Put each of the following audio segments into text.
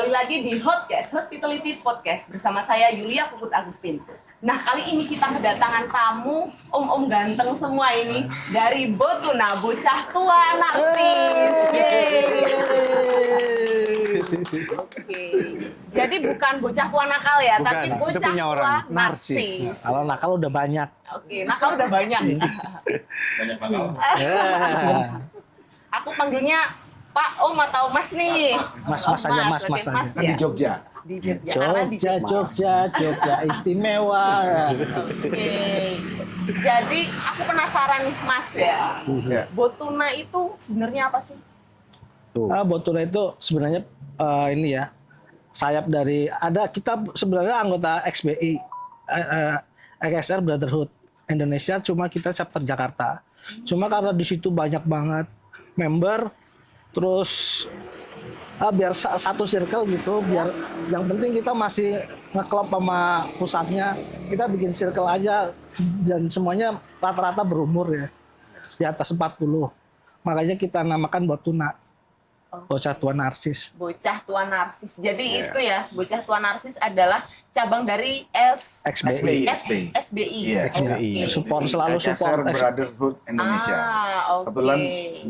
kembali lagi di Hotcast, Hospitality Podcast bersama saya Yulia Puput Agustin. Nah, kali ini kita kedatangan tamu om-om ganteng semua ini dari Botuna, bocah tua narsis. Oke. Jadi bukan bocah tua nakal ya, Bukan, tapi itu bocah punya tua orang, narsis. narsis. Kalau nakal udah banyak. Oke, nakal udah banyak. Banyak nakal. Aku panggilnya Pak, Om atau Mas nih? Mas aja, Mas Oke, aja. Mas Kan ya? di Jogja. Di Jogja. Karena di Jogja, istimewa. Oke. Jadi aku penasaran nih Mas ya. Ya. Botuna itu sebenarnya apa sih? Botuna itu sebenarnya ini ya, sayap dari kita sebenarnya anggota XBI, XSR Brotherhood Indonesia, cuma kita chapter Jakarta. Cuma karena di situ banyak banget member, terus biar satu circle gitu, biar yang penting kita masih ngeklop sama pusatnya, kita bikin circle aja dan semuanya rata-rata berumur ya, di atas 40. Makanya kita namakan Botuna. Bocah tua narsis. Bocah tua narsis. Jadi Yes. itu ya, bocah tua narsis adalah cabang dari XBI. SBI. Iya, Oke. Support, selalu XSR support. Brotherhood Indonesia. Oke. Kebetulan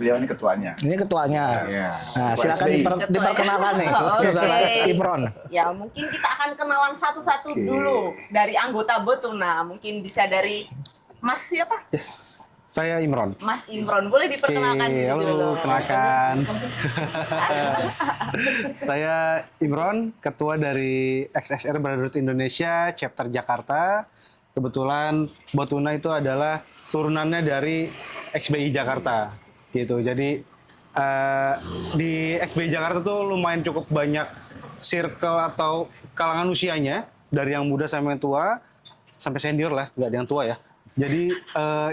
beliau ini ketuanya. Ini ketuanya. Iya. Nah, Ketua silakan XBI. diperkenalkan nih. Oke. Saudara Imron. Ya, mungkin kita akan kenalan satu-satu dulu dari anggota Botuna. Mungkin bisa dari Mas siapa? Yes. Saya Imron. Mas Imron. Boleh diperkenalkan Oke, dulu. halo, kenalkan. Saya Imron, ketua dari XSR Brotherhood Indonesia, chapter Jakarta. Kebetulan Botuna itu adalah turunannya dari XBI Jakarta, gitu. Jadi di XBI Jakarta tuh lumayan cukup banyak circle atau kalangan usianya, dari yang muda sampai yang tua, sampai senior lah, nggak ada yang tua ya. Jadi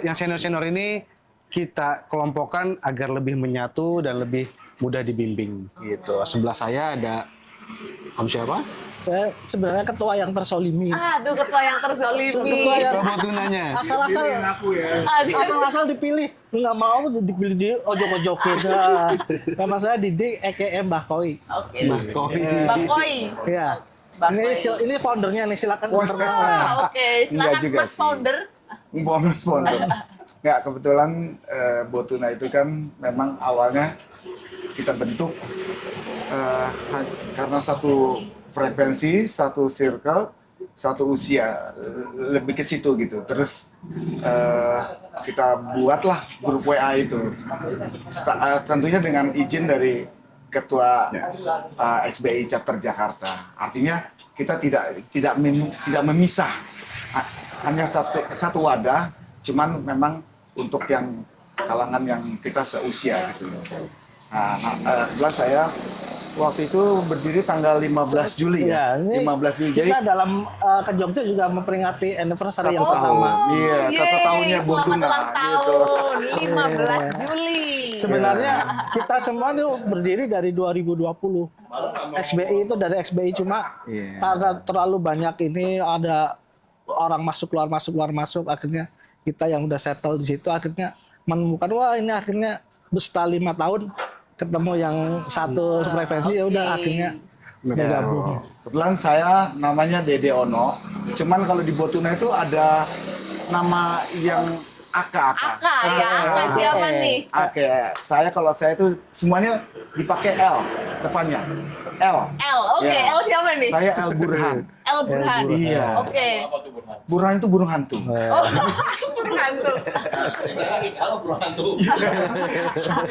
yang senior-senior ini kita kelompokkan agar lebih menyatu dan lebih mudah dibimbing gitu. Sebelah saya ada Om siapa? Saya sebenarnya ketua yang tersolimi. Aduh, ketua yang terzolimi. Ketua yang Botunanya. asal dipilih, nggak mau dipilih di ojok-ojokin. Nama saya Didi EKM Mbah Koi. Oke. Mbah Koi. Mbak Koi. Iya. Mbah Ini Koi. ini foundernya nih, silakan Wah. diperkenalkan. Oke, Enggak silakan juga Mas sih. founder. Bonus sponsor. Nggak, kebetulan Botuna itu kan memang awalnya kita bentuk karena satu frekuensi, satu circle, satu usia, lebih ke situ gitu. Terus kita buatlah grup WA itu, tentunya dengan izin dari ketua XBI chapter Jakarta. Artinya kita tidak memisah, hanya satu wadah, cuman memang untuk yang kalangan yang kita seusia gitu. Kebetulan saya waktu itu berdiri tanggal 15 Juli ya. Iya, ini 15 Juli. Jadi Kita dalam ke Jogja juga memperingati anniversary yang Satu pertama. Iya, satu tahunnya Selamat Botuna ulang gitu. tahun, 15 Juli. Sebenarnya kita semua itu berdiri dari 2020. XBI itu dari XBI, cuma Iya. karena terlalu banyak ini ada orang masuk keluar masuk, akhirnya kita yang udah settle di situ akhirnya menemukan wah ini akhirnya setelah 5 tahun ketemu yang satu frekuensi, ya udah akhirnya bergabung. Kebetulan saya namanya Dede Ono. Cuman kalau di Botuna itu ada nama yang Aka. Aka siapa nih? Oke, kalau saya itu semuanya dipakai L depannya. L. L, oke, Ya. L siapa nih? Saya El Burhan. L Burhan. Iya. Oke. Burhan itu burung hantu. Oh, burung hantu.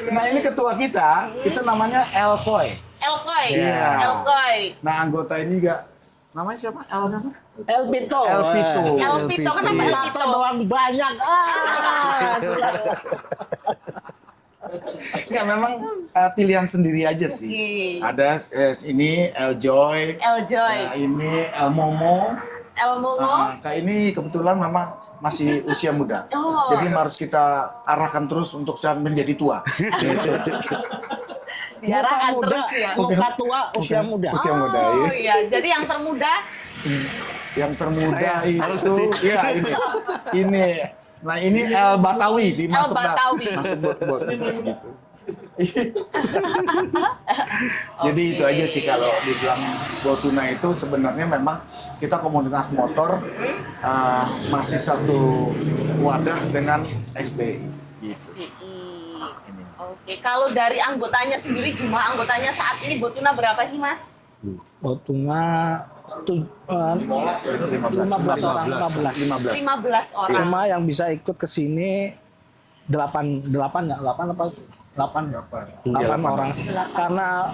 Nah, ini ketua kita namanya El Koi. L Koi. Iya. L Koi. Nah, anggota ini juga namanya siapa? El siapa? El Pito. El Pito. El Pito, kenapa El Pito? Tato doang banyak. Enggak, memang pilihan sendiri aja sih. Oke. Ada ini El Joy. L Joy. Nah, ini El Momo. L Momo. Kayak ini kebetulan memang masih usia muda. Oh. Jadi harus kita arahkan terus untuk menjadi tua. Diarahkan Muka terus ya. Muka tua, usia muda. Usia muda, Oh iya. iya, jadi yang termuda Yang termuda Saya harus itu, sih. ya ini. Nah, ini El Batawi dimasuk El Batawi. masuk buat gitu. Jadi itu aja sih kalau dibilang Botuna itu sebenarnya memang kita komunitas motor masih satu wadah dengan XBI gitu. Ini. Oke, kalau dari anggotanya sendiri, jumlah anggotanya saat ini Botuna berapa sih, Mas? Botuna 15 orang, 15. 15 orang. Cuma yang bisa ikut ke sini 8 orang. Karena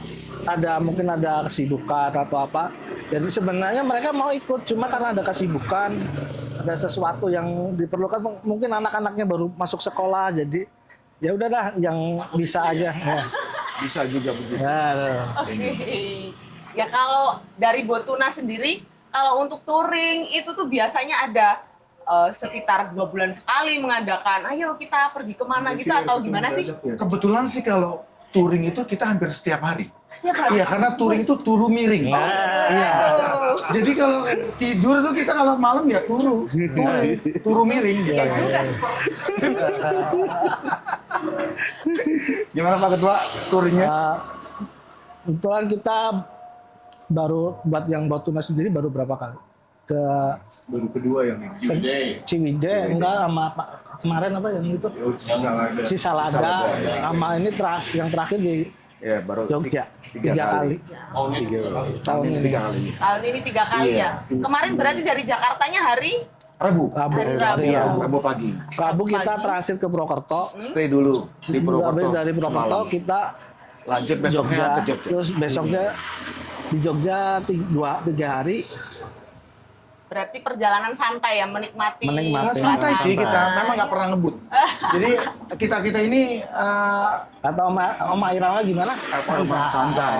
mungkin ada kesibukan atau apa. Jadi sebenarnya mereka mau ikut, cuma karena ada kesibukan, ada sesuatu yang diperlukan. Mungkin anak-anaknya baru masuk sekolah, jadi ya udahlah yang bisa aja. Ya. Bisa juga begitu. Ya, Oke. Ya kalau dari Botuna sendiri, kalau untuk touring itu tuh biasanya ada sekitar 2 bulan sekali mengadakan, ayo kita pergi kemana gitu atau gimana sih? Kebetulan sih kalau touring itu kita hampir setiap hari. Setiap hari? Iya, karena touring itu turu miring. Iya. Jadi kalau tidur tuh kita kalau malam ya turu miring. Gitu. Iya juga. Gimana Pak Ketua touringnya? kebetulan kita baru buat yang Botuna sendiri baru berapa kali? Ke Baru kedua yang Ciwidey, enggak sama kemarin apa yang itu? Si Salada, sama ini yang terakhir di Ya, baru Jogja, 3 kali. Tahun ini. 3 kali. Tahun ini 3 kali Iya. ya. Kemarin berarti dari Jakartanya hari Rabu. Hari Rabu. Iya, Rabu pagi. Rabu kita transit ke Purwokerto. Stay dulu di Purwokerto. Dari Purwokerto semalam. kita Lanjut besoknya Jogja, ke Jogja. terus besoknya di Jogja 3 hari. berarti perjalanan santai ya, menikmati. Menikmati. Santai sih Santai. kita, memang nggak pernah ngebut. Jadi kita ini Atau Oma Irama gimana? santai. Santai,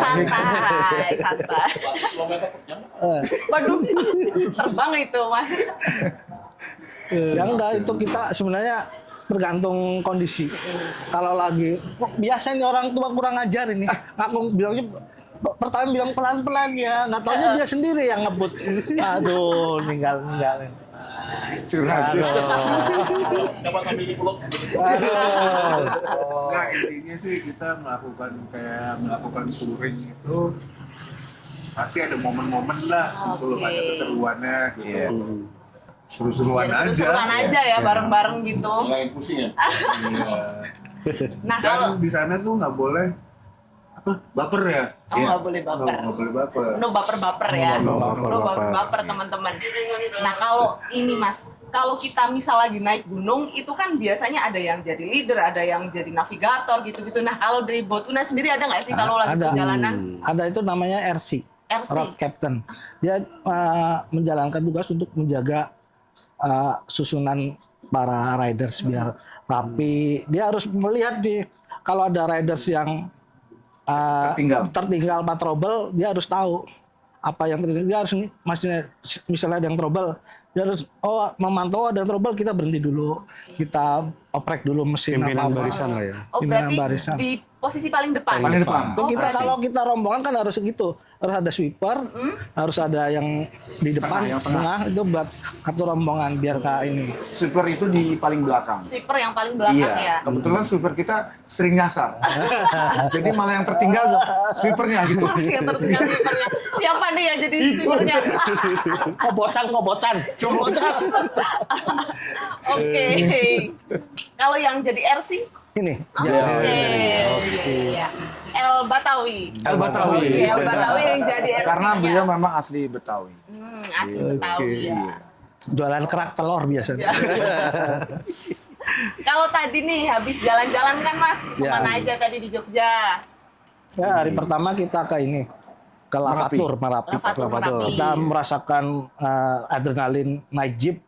santai. Waduh, terbang itu Mas. Ya enggak, itu kita sebenarnya tergantung kondisi. Kalau lagi biasa nih orang tua kurang ajar ini. Aku bilangnya pertama bilang pelan-pelan ya, nggak taunya dia sendiri yang ngebut. Aduh, ninggalin. Curhat. Nah, intinya sih kita melakukan touring itu pasti ada momen-momen lah, gitu loh, Oke. ada keseruannya gitu. Iya. Seru-seruan Biar aja. seru-seruan aja ya, bareng-bareng gitu. Iya. Nah kalau Dan di sana tuh nggak boleh baper ya. kamu nggak boleh baper. Nggak boleh baper. No baper-baper ya. No No baper teman-teman. Nah kalau ini Mas, kalau kita misal lagi naik gunung itu kan biasanya ada yang jadi leader, ada yang jadi navigator gitu-gitu. Nah kalau dari Botuna sendiri ada nggak sih kalau lagi Ada. perjalanan? Ada itu namanya RC, RC. Road Captain. Dia menjalankan tugas untuk menjaga susunan para riders biar rapi. Dia harus melihat kalau ada riders yang tertinggal atau trouble, dia harus tahu apa yang terjadi. Dia harus misalnya ada yang trouble, dia harus memantau ada yang trouble, kita berhenti dulu, kita oprek dulu mesin Pimpinan apa. barisan lah ya. Oh Pimpinan berarti barisan. di posisi paling depan. Paling depan. Tuh kita RC. kalau kita rombongan kan harus gitu, harus ada sweeper, harus ada yang di depan, yang tengah. itu buat satu rombongan biar kayak ini. Sweeper itu di paling belakang. Sweeper yang paling belakang ya. Iya, kebetulan sweeper kita sering nyasar. Jadi malah yang tertinggal sweepernya gitu. Yang tertinggal sweepernya. Siapa nih yang jadi sweepernya? Ngobocan. Oke. Kalau yang jadi RC? Ini Oke. biasanya. Iya. El Batawi. El Batawi. Oke, El Batawi yang jadi RC. Karena beliau memang asli Betawi. Asli Betawi ya. Jualan kerak telur biasanya. Kalau tadi nih habis jalan-jalan kan Mas, Ya. kemana aja tadi di Jogja? Ya, hari pertama kita ke ini, ke Lavatur, Merapi. Lavatur, Merapi. Kita merasakan adrenalin naik jeep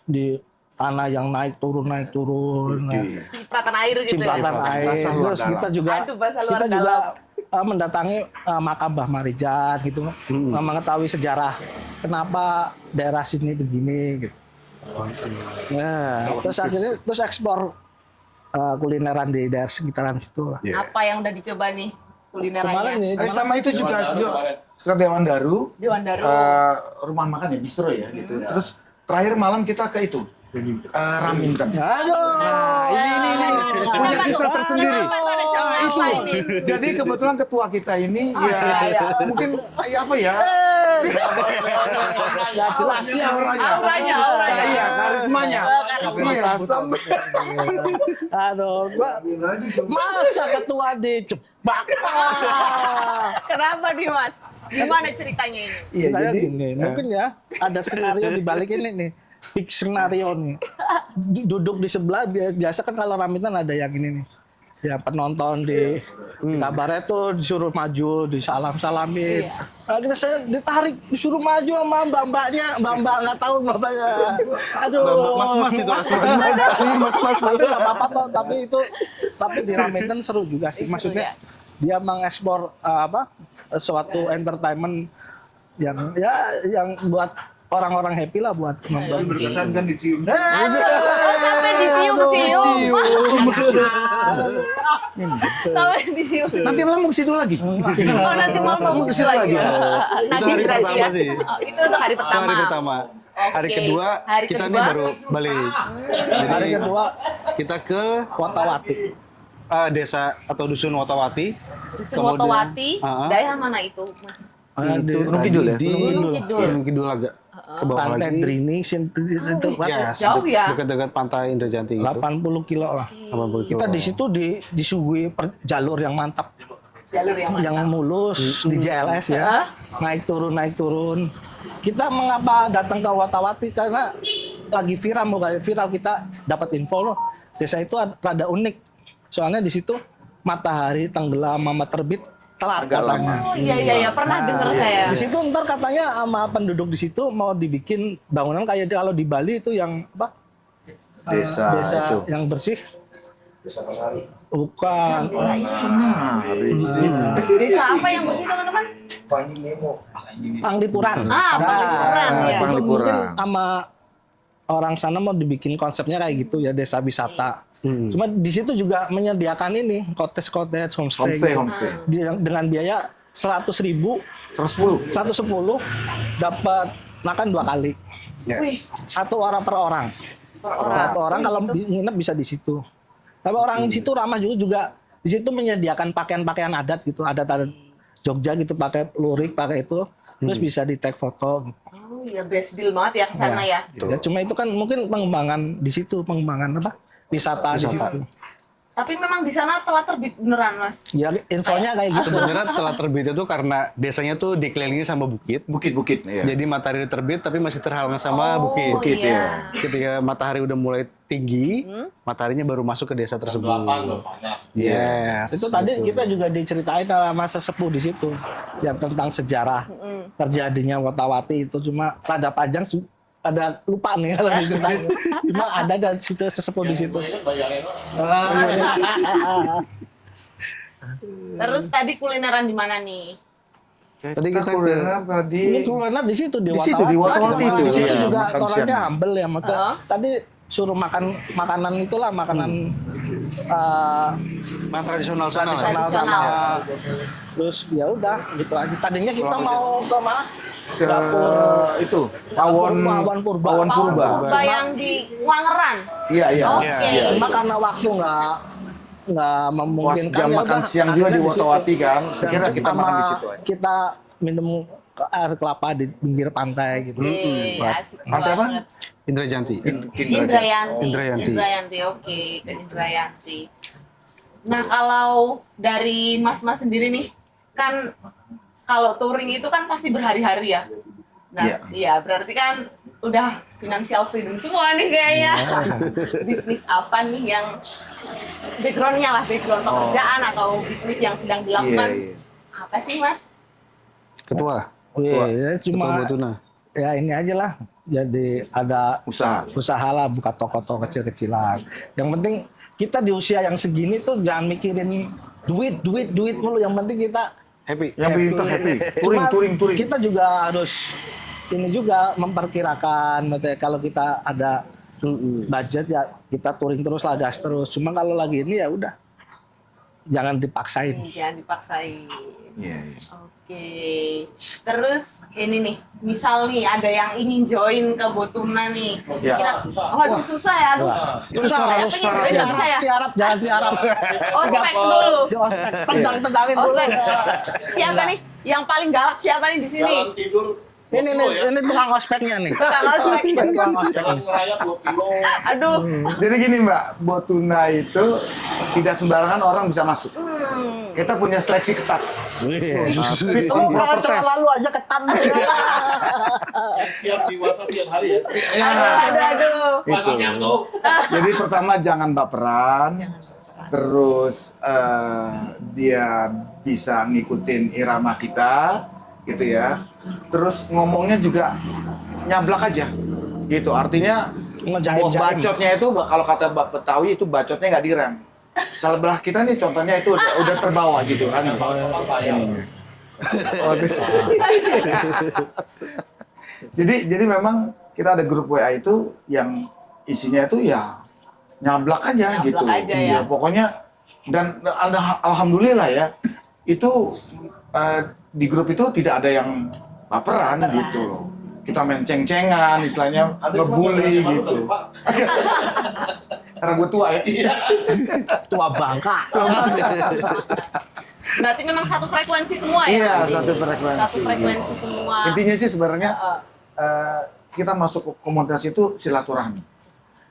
di tanah yang naik turun. Cipratan air gitu Cipratan ya. air. Bahasa luar Terus dalam. kita juga Aduh, bahasa luar kita juga dalam. mendatangi makam Mbah Marijan gitu, mengetahui sejarah kenapa daerah sini begini gitu. Nah, terus akhirnya eksplor kulineran di daerah sekitaran situ lah. Iya. Apa yang udah dicoba nih Kemarin kulinerannya? nih, Sama itu juga ke Dewan Daru, Dewan Daru. rumah makan ya, bistro ya gitu. Terus terakhir malam kita ke itu, Raminten. aduh, Ini punya Kenapa kisah tuh? tersendiri. Kenapa tuh ada apa ini? Jadi kebetulan ketua kita ini iya. mungkin apa ya? Nggak jelas. Iya, Auranya. Iya, karismanya. Karisma. Iya, sampai Aduh, masa ketua dijebak? Kenapa nih Mas? Gimana ceritanya ini? Iya, Saya jadi gini, mungkin ya ada skenario di balik ini nih. Big skenario nih. Duduk di sebelah biasa kan kalau ramitan ada yang ini nih. Ya penonton di kabarnya tuh disuruh maju, disalam-salamin. Nah, kita saya ditarik disuruh maju sama mbak-mbaknya, mbak-mbak nggak tahu mbak-mbaknya. Aduh, Mas-mas itu, mas-mas. Tapi nggak apa-apa toh, tapi di ramitan seru juga sih. Seru, Maksudnya ya. dia mengeksplor suatu entertainment yang buat orang-orang happy lah buat nonton. Berkesan kan dicium. Oh, sampai dicium-cium. Sampai dicium. nanti malam mau ke situ lagi. Oh, nanti malam mau ke situ lagi. Nanti hari berarti pertama ya. sih. Oh, itu untuk hari Itu pertama. hari pertama. Hari Oke. kedua Hari kita kedua? nih baru balik. Hari kedua Kita ke Watawati. desa atau dusun Watawati. Dusun Kemudian- Watawati, daerah daerah mana itu, Mas? Itu Gunung Kidul ya? Di Gunung Kidul. Gunung Kidul agak ke bawah Pantai lagi. Drini, itu Ya, Jauh ya? dekat-dekat pantai Indrajanti gitu. 80 kilo lah. 80 kilo. Kita di situ disuguhi jalur yang mantap, Jalur yang mana? yang mulus di JLS ya. Hah? Naik turun. Kita mengapa datang ke Watawati karena lagi viral kita dapat info loh. Desa itu rada unik. Soalnya di situ matahari tenggelam sama terbit telat Agak katanya. Oh iya, pernah dengar saya. Di situ ntar katanya sama penduduk di situ mau dibikin bangunan kayak kalau di Bali itu yang apa? Desa itu. yang bersih. Bukan. Desa ini. Nah, habis Desa apa yang bersih, teman-teman? Panglipuran. Panglipuran, ya. Itu Panglipuran. mungkin sama orang sana mau dibikin konsepnya kayak gitu ya, desa wisata. Cuma di situ juga menyediakan ini cottage, homestay. homestay. Dengan biaya 100.000, 110. 110 dapat makan 2 kali. Yes. 1 orang per orang. Satu orang kalau nginep bisa di situ. Tapi orang di situ ramah juga di situ menyediakan pakaian-pakaian adat gitu, adat Jogja gitu, pakai lurik, pakai itu, terus bisa di tag foto gitu. Oh iya, best deal banget ya ke sana ya. Ya, cuma itu kan mungkin pengembangan di situ, pengembangan apa? Wisata di situ. Tapi memang di sana telah terbit beneran, Mas. Ya infonya kayak gitu. Sebenarnya telah terbit itu karena desanya tuh dikelilingi sama bukit. Bukit-bukit ya. Jadi matahari terbit tapi masih terhalang sama bukit. Bukit, iya. Ketika matahari udah mulai tinggi, mataharinya baru masuk ke desa tersebut. Yes. Itu tadi kita juga diceritain sama sesepuh di situ yang tentang sejarah terjadinya Watawati itu, cuma rada panjang ada lupa nih kalau diceritain. Cuma ada dan situ sesepuh di situ. Terus tadi kulineran di mana nih? Tadi kita kuliner tadi. Ini kuliner di situ di Di Watawati. situ, di Watawati Di situ itu, juga makan orangnya siang. humble ya, tadi suruh makan makanan itulah makanan Nah, tradisional sana. tradisional sama terus ya udah gitu aja. Tadinya kita mau ke mana? Ke itu Pawon Purba. Pawon Purba. Purba yang di Wangeran. Iya, iya. Oke. Iya. Cuma karena waktu nggak Pas memungkinkan jam ya makan udah, siang juga di akhirnya situ. Watawati kan. Dan Kira kita sama makan di situ aja. kita minum air kelapa di pinggir pantai gitu. Asik Pantai apa? banget. Indrajanti. Indrayanti. Indrayanti. Indrayanti, oke. Ke Indrayanti. Nah, kalau dari Mas-mas sendiri nih, kan kalau touring itu kan pasti berhari-hari ya. Nah, Iya. iya, berarti kan udah financial freedom semua nih kayaknya. Bisnis apa nih yang background-nya lah, background pekerjaan atau bisnis yang sedang dilakukan? Iya, iya. Apa sih, Mas? Ketua. Ya, Ketua cuma Botuna. ya ini aja lah. Jadi ada Usaha. lah buka toko-toko kecil-kecilan. Yang penting kita di usia yang segini tuh jangan mikirin duit mulu. Yang penting kita Happy. Yang bikin happy. Cuma Touring. kita juga harus ini juga memperkirakan, maksudnya kalau kita ada budget ya kita touring terus lah, gas terus. Cuma kalau lagi ini ya udah jangan dipaksain. Jangan dipaksain. Iya, iya. Oke. Terus ini nih, misal nih ada yang ingin join ke Botuna nih. Ya. Waduh susah ya, aduh. Susah, Saya harus pengen syarat join ya. nggak bisa ya. Tiarap, jangan tiarap. Oh, spek dulu. Tendang-tendangin Oh, dulu. spek. Siapa nih? Yang paling galak siapa nih di sini? Ini tukang ospeknya nih. Tukang ospek. Tukang ospeknya. Aduh. Jadi gini Mbak, Botuna itu tidak sembarangan orang bisa masuk. Kita punya seleksi ketat. Fit Lu and proper kalau test. lalu aja ketan. Siap di WhatsApp tiap hari ya. Aduh. Itu. Jadi pertama jangan baperan. Terus dia bisa ngikutin irama kita, gitu ya. Terus ngomongnya juga nyablak aja, gitu. Artinya Ngejaim-jaim. bacotnya itu kalau kata Betawi itu bacotnya nggak direm. Sebelah kita nih contohnya itu udah terbawa gitu kan. Oh, gitu. Jadi memang kita ada grup WA itu yang isinya itu ya nyablak aja Nyablak gitu. aja ya. Pokoknya dan alhamdulillah ya itu di grup itu tidak ada yang baperan gitu loh. Kita main ceng-cengan, istilahnya ngebully gitu. Karena gue tua ya. Tua bangka. Berarti memang satu frekuensi semua ya? Iya, Berarti? satu frekuensi. Satu frekuensi semua. Intinya sih sebenarnya Heeh. kita masuk ke komunitas itu silaturahmi.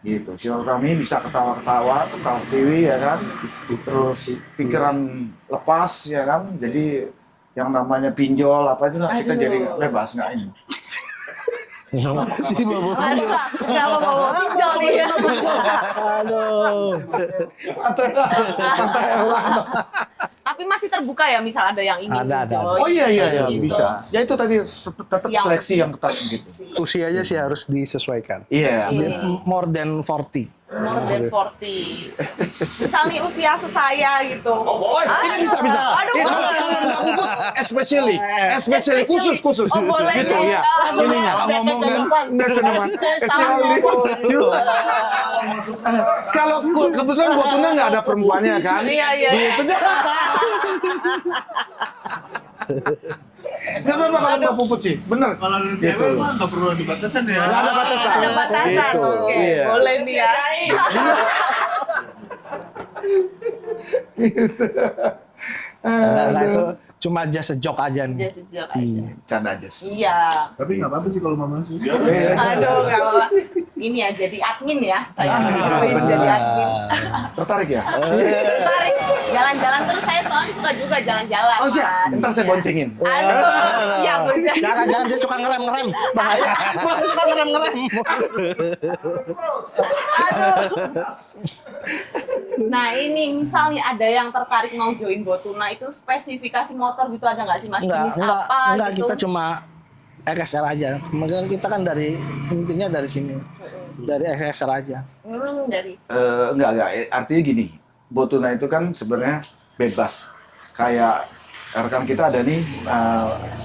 Gitu, silaturahmi bisa ketawa-ketawa, ketawa tiwi ya kan. Terus pikiran lepas ya kan. Jadi yang namanya pinjol apa itu kita Aduh. jadi bebas nggak ini. Aduh, kenapa bawa pinjol nih? Aduh. Tapi masih terbuka ya, misal ada yang ingin Ada. join. Oh iya Gitu. bisa. Ya itu tadi tetap Yang- seleksi yang ketat gitu. Usianya sih harus disesuaikan. Iya. More than 40. More than 40. Misal nih usia sesaya gitu. Oh, ini bisa. Aduh. Kalau nggak ubud, especially khusus. Oh, boleh Gitu nih. ya. Oh, Ininya. boleh. Especially. Kalau kebetulan Botuna nggak ada perempuannya kan? Iya. Gitu. Nggak apa-apa kalau nggak puput sih, bener. Kalau cewek mah nggak perlu dibatasan ya. Nggak ada batasan. Ada batasan. Gitu, Oke, iya. boleh nih ya. Nah, itu cuma just a joke aja nih. Just sejak aja. Canda aja sih. Iya. Tapi nggak apa-apa sih kalau mama sih. Aduh, nggak apa-apa. Ini ya jadi admin ya. Saya join jadi admin. Tertarik ya? Tarik jalan-jalan terus, saya soalnya suka juga jalan-jalan. Oh siap, Mas. ntar saya boncengin. Aduh, siap aja. Jangan dia suka ngerem. Bahaya. Suka ngerem. Aduh. Nah ini misalnya ada yang tertarik mau join Botuna, itu spesifikasi motor gitu ada nggak sih Mas? Jenis apa enggak, gitu? kita cuma XSR aja. Kemudian kita kan intinya dari sini. Dari XSR aja. Dari Enggak. Artinya gini, Botuna itu kan sebenarnya bebas. Kayak rekan kita ada nih,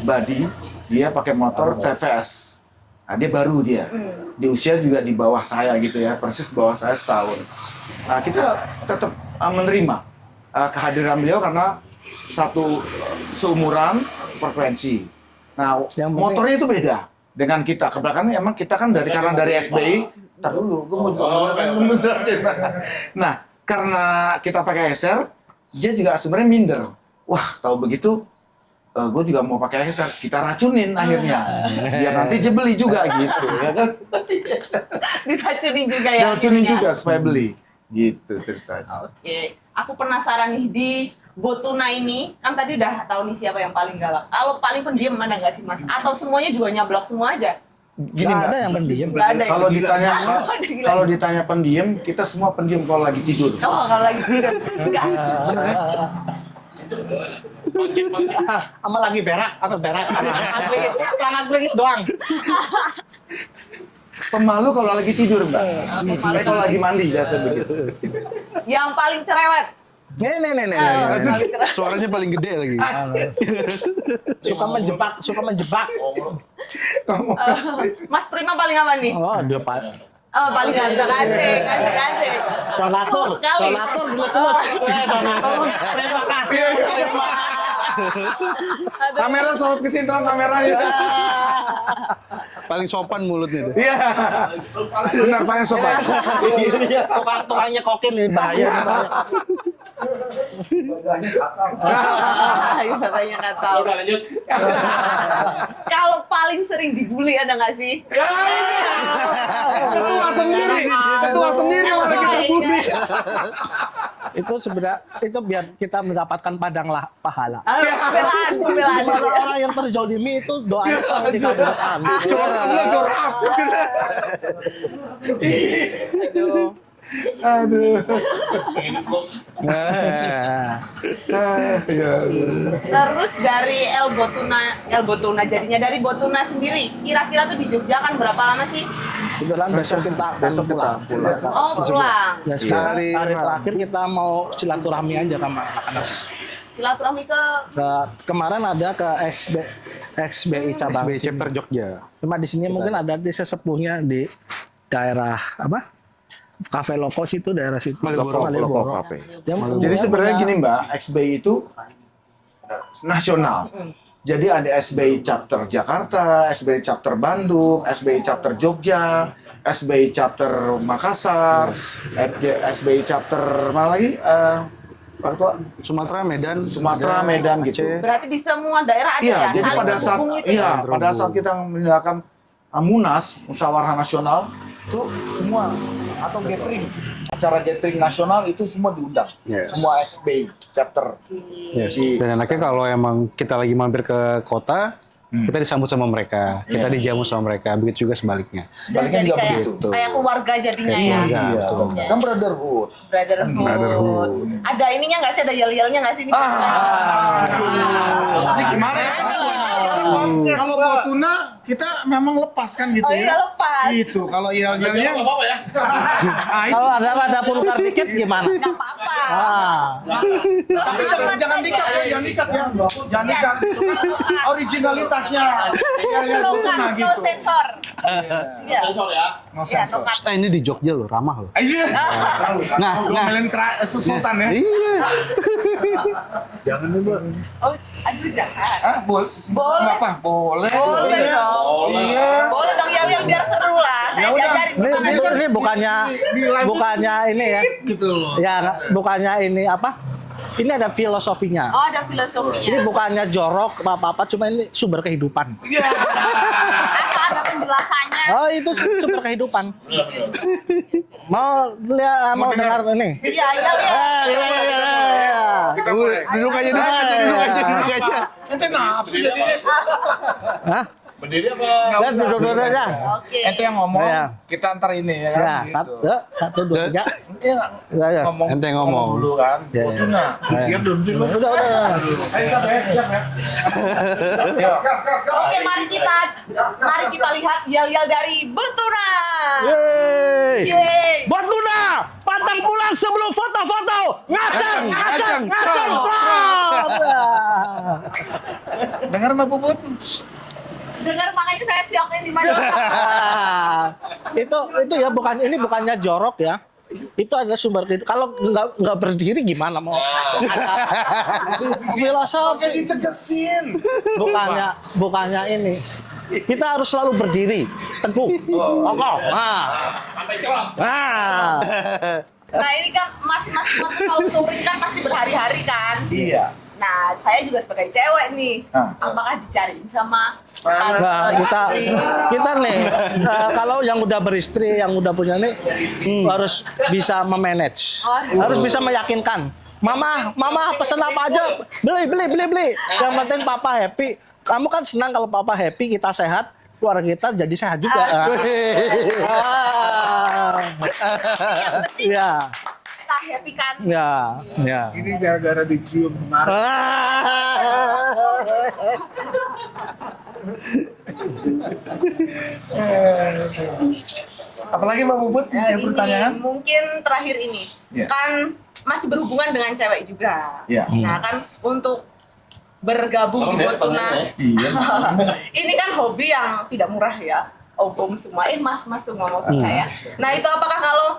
Badi, dia pakai motor TVS. Nah, dia baru dia. Di usia juga di bawah saya gitu ya, persis bawah saya setahun. Nah, kita tetap menerima kehadiran beliau karena satu seumuran frekuensi. Nah, Yang penting- motornya itu beda dengan kita. Kebelakangnya emang kita kan karena dari XBI. Ntar dulu, gue mau juga ngejelasin. Nah, karena kita pakai SR, dia juga sebenarnya minder. Wah, tahu begitu, gue juga mau pakai SR. Kita racunin akhirnya. Biar nanti dia beli juga gitu, ya kan? diracunin juga ya. Racunin akhirnya. juga supaya beli. Gitu ceritanya. Oke, aku penasaran nih di Botuna ini, kan tadi udah tahu nih siapa yang paling galak. Kalau paling pendiam mana nggak sih Mas? Atau semuanya juga nyablak semua aja? Gini Nggak Mbak, ada yang pendiam. Nggak ada. kalau ditanya Ada gila. kalau ditanya pendiam, kita semua pendiam kalau lagi tidur. Oh, kalau lagi tidur. Enggak. Sama lagi berak atau berak. Panas beringis doang. Pemalu kalau lagi tidur, Mbak. Tapi kalau lagi mandi biasa begitu. Yang paling cerewet. Nih. Paling cerewet. Suaranya paling gede lagi. Suka menjebak. Mas Prima paling apa nih? Oh, dia Oh, paling ganteng, asik. Donatur, Sekali. donatur mulus-mulus. Donatur, terima kasih. Kamera sorot ke situ kameranya. Paling sopan mulutnya tuh. Iya. Benar paling sopan. Tukang-tukangnya kokin nih, bahaya. Katanya nggak tahu. Udah lanjut. Kalau paling sering dibully ada nggak sih? Ketua sendiri malah kita bully. Itu sebenarnya itu biar kita mendapatkan padang pahala. Pembelaan. Orang-orang yang terzolimi itu doanya sangat dikabulkan. Curhat. Aduh. Terus dari El Botuna jadinya dari Botuna sendiri, kira-kira tuh di Jogja kan berapa lama sih? Kebetulan besok kita akan pulang. Oh, pulang. Dan sekarang Iya. hari terakhir kita mau silaturahmi aja sama anak-anak. Silaturahmi ke Kemarin ada ke XBI cabang SBI chapter Jogja. Cuma di sini mungkin ada di sesepuhnya di daerah apa? Cafe Lokos itu daerah situ. Malioboro. Malioboro. Cafe. Yang Jadi punya- sebenarnya gini Mbak, XBI itu nasional. Jadi ada SBI chapter Jakarta, SBI chapter Bandung, SBI chapter Jogja, SBI chapter Makassar, SBI chapter mana lagi? Pak Ketua? Sumatera, Medan, Sumatera, Medan gitu. Aceh. berarti di semua daerah ada Iya, ya? jadi Saling pada saat terhubung gitu ya? pada saat kita menyelenggarakan Munas, musyawarah nasional, itu semua atau gathering, acara gathering nasional itu semua diundang. Yes. Semua XBI chapter. Yes. Di- Dan enaknya kalau emang kita lagi mampir ke kota, kita disambut sama mereka, kita dijamu sama mereka, begitu juga sebaliknya. Dan Sebaliknya jadi juga kayak begitu. kayak keluarga jadinya ya. keluarga. Iya, betul. kan brotherhood. Brotherhood. Ada ininya nggak sih? Ada yel-yelnya nggak sih? Ini Ini gimana ya? Kalau Botuna kita memang lepas kan gitu Oh ya. iya, lepas. Itu kalau Nggak yel-yelnya apa-apa ya. Kalau ada vulgar dikit gimana? nggak apa-apa. tapi jangan dikat ya, jangan dikat ya. Jangan dikat. Itu kan originalitasnya. Yel-yel No Botuna cut, no gitu. sensor. Iya. Sensor ya. No Iya, sensor. no cut. Nah ini di Jogja loh, ramah loh. Iya. Nah, Domelin Sultan ya. Iya. Jangan nih, Mbak. Oh, aduh jangan. Ah, boleh. Boleh. Apa? Boleh. Boleh Iya. dong. Iya. Boleh dong yel-yel biar seru lah. Saya Ya udah. jajarin gimana. Ini bukannya ini ya. Gitu loh. Ya, bukannya ini apa? Ini ada filosofinya. Oh, ada filosofinya. Ini bukannya jorok apa-apa, cuma ini sumber kehidupan. Asal ada penjelasannya. Oh, itu sumber kehidupan. Mau lihat, mau dengar ini? Iya, iya, iya. Iya. Kita boleh. Duduk aja, duduk aja. Ente nafsu jadi. Hah? Berdiri apa? Ya, duduk aja. Oke. Ente yang ngomong, Iya. kita antar ini ya kan. Ya, gitu. satu, dua, tiga. Iya, Ya. ngomong. Ente ngomong. dulu kan. Ya, ya. Botuna. Siap belum sih, Mbak? Udah. Ayo siap ya, siap ya. Ayo. Oke, mari kita lihat yel-yel dari Botuna. Yeay. Yeay. Botuna, pantang pulang sebelum foto-foto. Ngaceng. Dengar Mbak Puput? Dengar makanya saya syok ini Mas. Itu ya bukannya jorok ya. Itu ada sumber kehidupan. Kalau nggak berdiri gimana mau? Oke, Filosofi ditegesin. bukannya ini. Kita harus selalu berdiri, teguh. Kokoh. Nah. Sampai kelam. Nah. Nah, ini kan mas kalau touring kan pasti berhari-hari kan. Iya. Nah, saya juga sebagai cewek nih. Ah. Apakah dicariin sama Nah, kita nih kalau yang udah beristri, yang udah punya nih harus bisa memanage, harus bisa meyakinkan. Mama pesen apa aja, beli. Yang penting papa happy. Kamu kan senang kalau papa happy, kita sehat, keluarga kita jadi sehat juga. yang penting Ya, kita happy kan? ya. Ini gara-gara dicium kemarin. Apalagi Mbak Puput yang Ini pertanyaan? mungkin terakhir ini Iya. kan masih berhubungan dengan cewek juga. Iya. Nah, kan untuk bergabung di Botuna. Iya. Ini kan hobi yang tidak murah ya. om semua, mas-mas semua maksud saya. Nah itu apakah kalau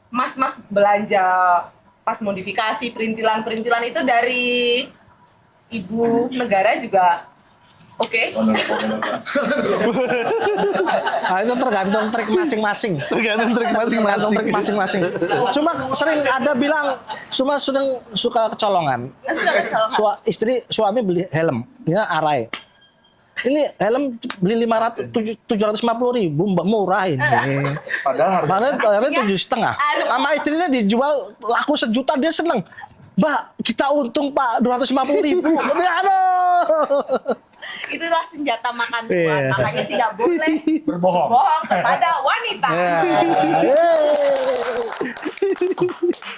mas-mas belanja pas modifikasi perintilan-perintilan itu dari ibu negara juga oke? Nah, itu tergantung trik masing-masing. Tergantung trik Tergantung trik masing-masing. Cuma sering ada bilang cuma suka kecolongan. Sudah kecolongan. Suami beli helm, ya Arai. Ini helm beli 750.000, Mbak, murah ini. Padahal Padahal 7,5. Sama istrinya dijual laku 1 juta, dia seneng. Mbak, kita untung Pak 250.000. Aduh. Itulah senjata makan Tuhan, Iya. makanya tidak boleh berbohong. bohong kepada wanita.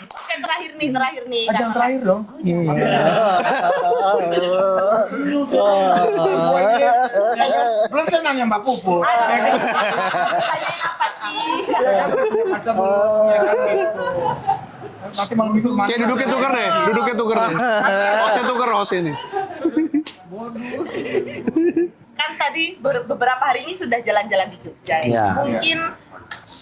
Oke, terakhir nih. Yang terakhir dong. Belum saya nanya Mbak Puput. Tanyain apa sih? Ya kan punya pacar belum, ya kan gitu. Nanti malam minggu Kayak duduknya tuker deh. Hostnya tuker host ini. Kan tadi beberapa hari ini sudah jalan-jalan di Jogja. Iya. Mungkin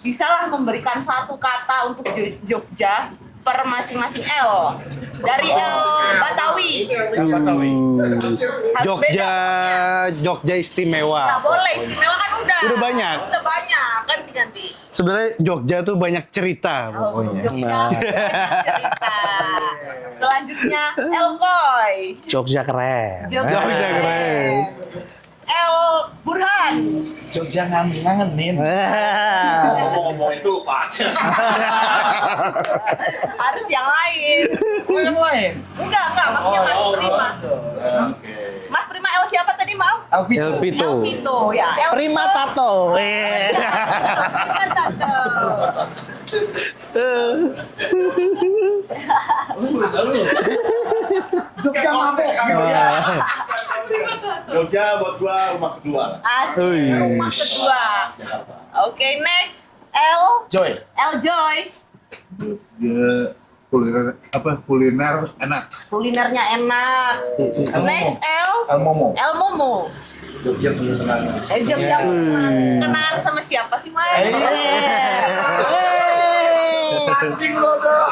bisalah memberikan satu kata untuk Jogja per masing-masing L. Dari L Batawi. Jogja istimewa. Nggak boleh, istimewa kan udah. Udah banyak. Udah banyak, ganti-ganti. Sebenarnya Jogja tuh banyak cerita pokoknya. Jogja banyak cerita. Selanjutnya L Koy. Jogja keren. Jogja keren. L Burhan. Jogja ngangenin. Ngomong itu Pak. Harus yang lain. Oh yang lain. Enggak, maksudnya Mas Prima. Oke. Mas Prima L siapa tadi, maaf? Alpito. L Pito, ya. L Prima Tato. Prima Tato. Jogja mabok. Jogja buat gua rumah kedua. Asik, rumah kedua. Oke, next. L Joy. L Joy. Dia kuliner enak. Kulinernya enak. Next L El Momo. L Momo. Jogja punya kenangan. Jogja kenal sama siapa sih, Mas? Anjing lo dong.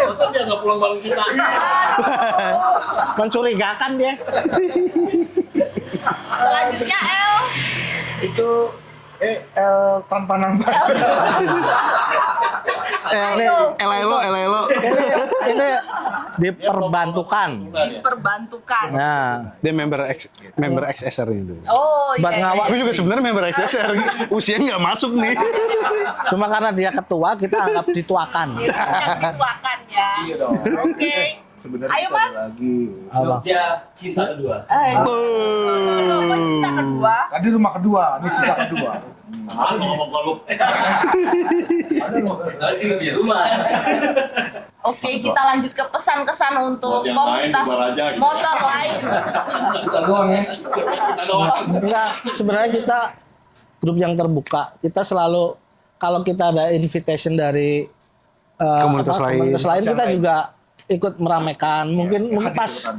Masa dia nggak pulang bareng kita? Mencurigakan dia. Selanjutnya L Itu El tanpa nama. Elo. Ini diperbantukan. diperbantukan. Nah, Dia member XSR itu. Oh Buat iya. ngawal. Aku juga sebenarnya member XSR. Usia nggak masuk nih. cuma karena dia ketua kita anggap dituakan. Yang dituakan ya. Iya dong. Oke. Sebenarnya Ayo kita Mas. ada lagi. Jogja cinta kedua. Apa cinta kedua? Tadi rumah kedua, ini cerita kedua. Apa ngomong kalau Tadi sih punya rumah. Oke, kita lanjut ke pesan-kesan untuk Buat yang lain, komunitas bubar aja gitu. motor lain. Kita doang ya. kita doang. Enggak, sebenarnya kita grup yang terbuka. Kita selalu kalau kita ada invitation dari Komunitas lain. kita juga ikut meramaikan. Mungkin pas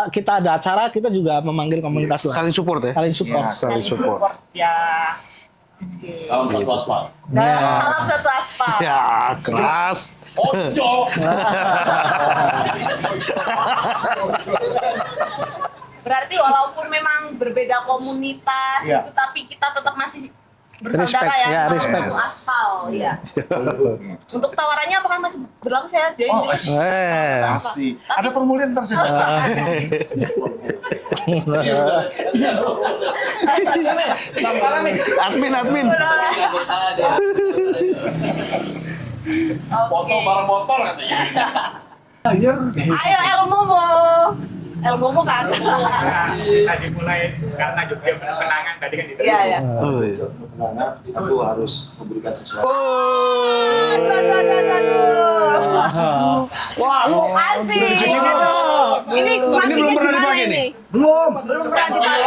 kita ada acara kita juga memanggil komunitas lain. Saling support ya. Saling support. Ya, Saling support. Ya. Salam satu aspal. Salam satu aspal. Ya keras. Ojo. Berarti walaupun memang berbeda komunitas Ya. itu, tapi kita tetap masih bersaudara Respect, ya. ya, respect. Satu aspal, ya. Untuk tawarannya apakah masih berlaku, saya join Oh, dulu. pasti. Ada formulir ntar saya Admin. Foto bareng motor katanya. Ayo El Momo. El Momo kan. Tadi mulai karena juga kenangan tadi kan itu. Iya, iya. Oh, iya. Aku harus memberikan sesuatu. Aduh. Wah, asik. Ini belum pernah dipakai nih? Belum pernah dipakai.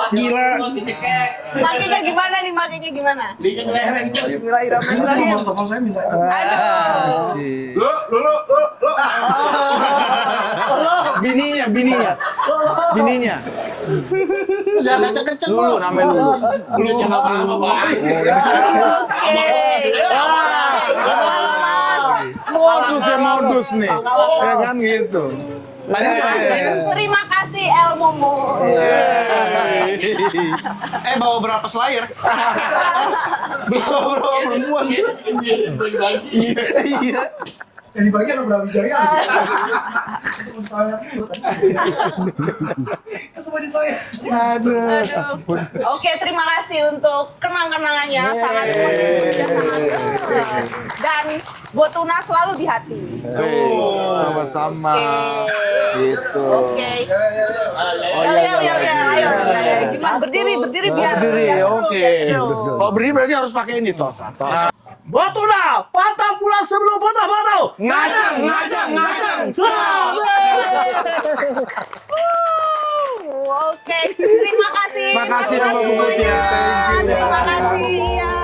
Gila. Makanya gimana nih? Makanya gimana? Bismillahirrahmanirrahim. telepon saya minta. Aduh. Lu. Bininya. Jangan kenceng-kenceng Lulu lo. namanya Lulu. Lu jangan apa-apa, Bang. Modus ya modus nih. Ya kan gitu. Terima kasih ilmumu. Bawa berapa slayer? Berapa perempuan? Iya. Yang di bagian berapa Wijaya? Itu mau di toilet. Aduh. Oke, terima kasih untuk kenang-kenangannya sangat menyenangkan. Dan Botuna selalu di hati. Sama-sama. Gitu. Oke. Ayo. Gimana berdiri biar Berdiri, biar seru, oke. biar seru. Kalau berdiri berarti harus pakai ini tosan. Botuna, pantang pulang sebelum foto-foto. Ngajang. Oke, terima kasih. Terima kasih, teman-teman Mbak Puput, ya. semuanya. Thank you. Terima kasih. Ya.